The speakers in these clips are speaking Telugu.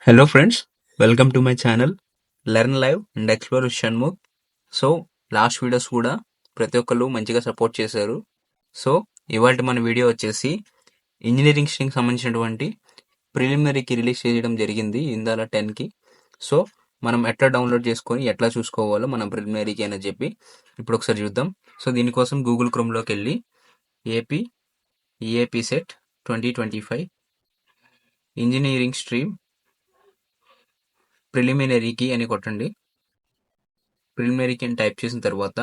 Hello friends, welcome to my channel Learn Live and Explore with Shanmugh. So last videos కూడా ప్రతి ఒక్కళ్ళు మంచిగా సపోర్ట్ చేశారు. సో ఇవాళ మన వీడియో వచ్చేసి ఇంజనీరింగ్ స్ట్రీమ్కి సంబంధించినటువంటి ప్రిలిమినరీకి రిలీజ్ చేయడం జరిగింది ఇందాల 10కి. సో మనం ఎట్లా డౌన్లోడ్ చేసుకొని ఎట్లా చూసుకోవాలో మనం ప్రిలిమినరీకి అని చెప్పి ఇప్పుడు ఒకసారి చూద్దాం. సో దీనికోసం గూగుల్ క్రోమ్లోకి వెళ్ళి AP EAPCET 2025 engineering stream ప్రిలిమినరీకి అని కొట్టండి. ప్రిలిమినరీకి అని టైప్ చేసిన తర్వాత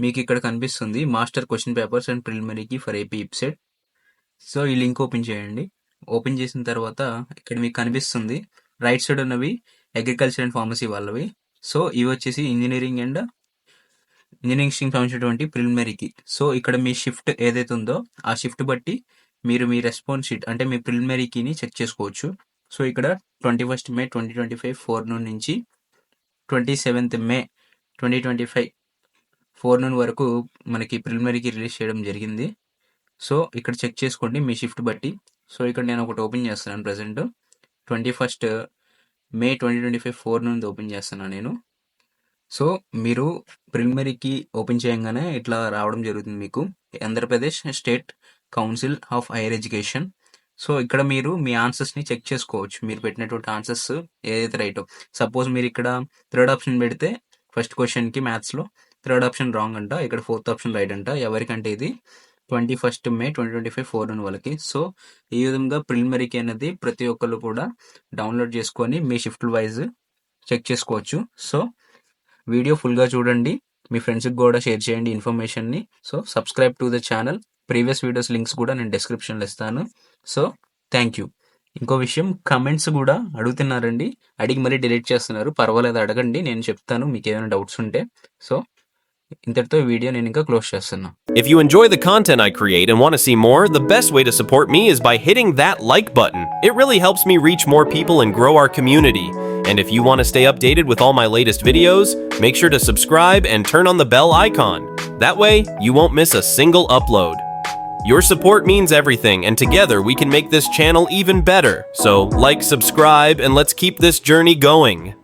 మీకు ఇక్కడ కనిపిస్తుంది మాస్టర్ క్వశ్చన్ పేపర్స్ అండ్ ప్రిలిమినరీకి ఫర్ ఏపీ ఇప్సెట్. సో ఈ లింక్ ఓపెన్ చేయండి. ఓపెన్ చేసిన తర్వాత ఇక్కడ మీకు కనిపిస్తుంది రైట్ సైడ్ ఉన్నవి అగ్రికల్చర్ అండ్ ఫార్మసీ వాళ్ళవి. సో ఇవి వచ్చేసి ఇంజనీరింగ్ స్ట్రీమ్ సంబంధించినటువంటి ప్రిలిమినరీకి. సో ఇక్కడ మీ షిఫ్ట్ ఏదైతే ఉందో ఆ షిఫ్ట్ బట్టి మీరు మీ రెస్పాన్స్ షీట్ అంటే మీ ప్రిలిమినరీకిని చెక్ చేసుకోవచ్చు. సో ఇక్కడ 21 మే 2025 ఫోర్నూన్ నుంచి 27 మే 2025 ఫోర్నూన్ వరకు మనకి ప్రిలిమినరీకి రిలీజ్ చేయడం జరిగింది. సో ఇక్కడ చెక్ చేసుకోండి మీ షిఫ్ట్ బట్టి. సో ఇక్కడ నేను ఒకటి ఓపెన్ చేస్తున్నాను. ప్రజెంట్ 21 మే 2025 ఫోర్నూన్ ఓపెన్ చేస్తున్నాను నేను. సో మీరు ప్రిలిమినరీకి ఓపెన్ చేయగానే ఇట్లా రావడం జరుగుతుంది మీకు Andhra Pradesh state council of higher education. So ఇక్కడ మీరు మీ ఆన్సర్స్ని చెక్ చేసుకోవచ్చు. మీరు పెట్టినటువంటి ఆన్సర్స్ ఏదైతే రైటో, సపోజ్ మీరు ఇక్కడ థర్డ్ ఆప్షన్ పెడితే ఫస్ట్ క్వశ్చన్కి మ్యాథ్స్లో థర్డ్ ఆప్షన్ రాంగ్ అంట, ఇక్కడ ఫోర్త్ ఆప్షన్ రైట్ అంట. ఎవరికంటే ఇది 21 మే 2025 ఫోర్నూన్ వాళ్ళకి. సో ఈ విధంగా ప్రిలిమినరీకి అనేది ప్రతి ఒక్కరు కూడా డౌన్లోడ్ చేసుకొని మీ షిఫ్ట్ వైజ్ చెక్ చేసుకోవచ్చు. సో వీడియో ఫుల్గా చూడండి, మీ ఫ్రెండ్స్కి కూడా షేర్ చేయండి ఇన్ఫర్మేషన్ని. So subscribe to the channel. Previous videos links కూడా నేను డిస్క్రిప్షన్లో ఇస్తాను. So thank you. ఇంకో విషయం, కమెంట్స్ కూడా అడుగుతున్నారండి, అడిగి మరీ డిలీట్ చేస్తున్నారు. పర్వాలేదు, అడగండి, నేను చెప్తాను మీకు ఏమైనా డౌట్స్ ఉంటే. సో ఇంతటితో ఈ వీడియో నేను ఇంకా క్లోజ్ చేస్తున్నా. If you enjoy the content I create and want to see more, the best way to support me is by hitting that like button. It really helps me reach more people and grow our community. And if you want to stay updated with all my latest videos, make sure to subscribe and turn on the bell icon. That way, you won't miss a single upload. Your support means everything, and together we can make this channel even better. So, like, subscribe, and let's keep this journey going.